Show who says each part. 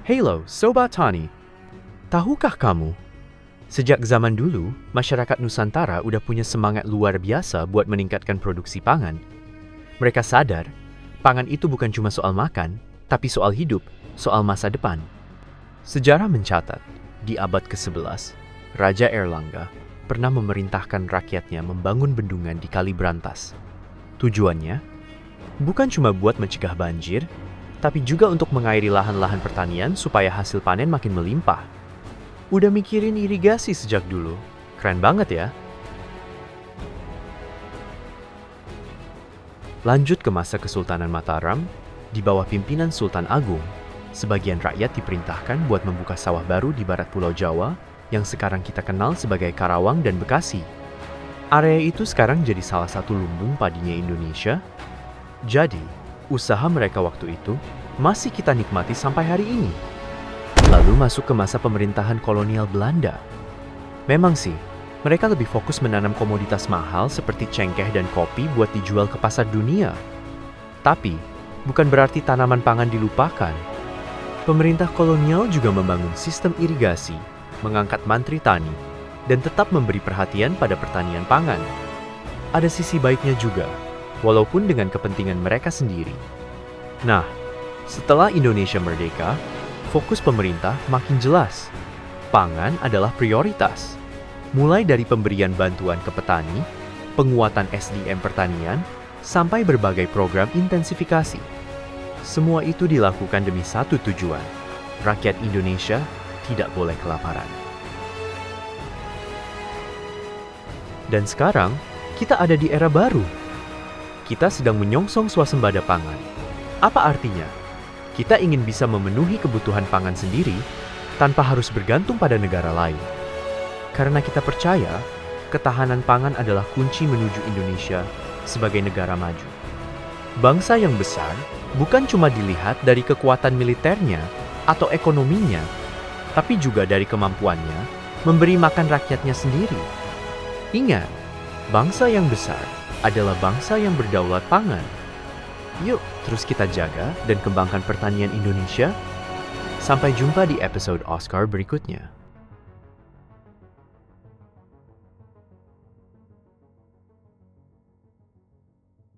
Speaker 1: Halo, Sobat Tani. Tahukah kamu, sejak zaman dulu, masyarakat Nusantara udah punya semangat luar biasa buat meningkatkan produksi pangan. Mereka sadar, pangan itu bukan cuma soal makan, tapi soal hidup, soal masa depan. Sejarah mencatat, di abad ke-11, Raja Erlangga pernah memerintahkan rakyatnya membangun bendungan di Kali Brantas. Tujuannya, bukan cuma buat mencegah banjir, tapi juga untuk mengairi lahan-lahan pertanian supaya hasil panen makin melimpah. Udah mikirin irigasi sejak dulu. Keren banget ya. Lanjut ke masa Kesultanan Mataram, di bawah pimpinan Sultan Agung, sebagian rakyat diperintahkan buat membuka sawah baru di barat Pulau Jawa yang sekarang kita kenal sebagai Karawang dan Bekasi. Area itu sekarang jadi salah satu lumbung padinya Indonesia. Jadi, usaha mereka waktu itu masih kita nikmati sampai hari ini. Lalu masuk ke masa pemerintahan kolonial Belanda. Memang sih, mereka lebih fokus menanam komoditas mahal seperti cengkeh dan kopi buat dijual ke pasar dunia. Tapi, bukan berarti tanaman pangan dilupakan. Pemerintah kolonial juga membangun sistem irigasi, mengangkat mantri tani, dan tetap memberi perhatian pada pertanian pangan. Ada sisi baiknya juga, walaupun dengan kepentingan mereka sendiri. Nah, setelah Indonesia merdeka, fokus pemerintah makin jelas. Pangan adalah prioritas. Mulai dari pemberian bantuan ke petani, penguatan SDM pertanian, sampai berbagai program intensifikasi. Semua itu dilakukan demi satu tujuan, rakyat Indonesia tidak boleh kelaparan. Dan sekarang, kita ada di era baru. Kita sedang menyongsong swasembada pangan. Apa artinya? Kita ingin bisa memenuhi kebutuhan pangan sendiri tanpa harus bergantung pada negara lain. Karena kita percaya, ketahanan pangan adalah kunci menuju Indonesia sebagai negara maju. Bangsa yang besar bukan cuma dilihat dari kekuatan militernya atau ekonominya, tapi juga dari kemampuannya memberi makan rakyatnya sendiri. Ingat, bangsa yang besar adalah bangsa yang berdaulat pangan. Yuk, terus kita jaga dan kembangkan pertanian Indonesia. Sampai jumpa di episode Oscar berikutnya.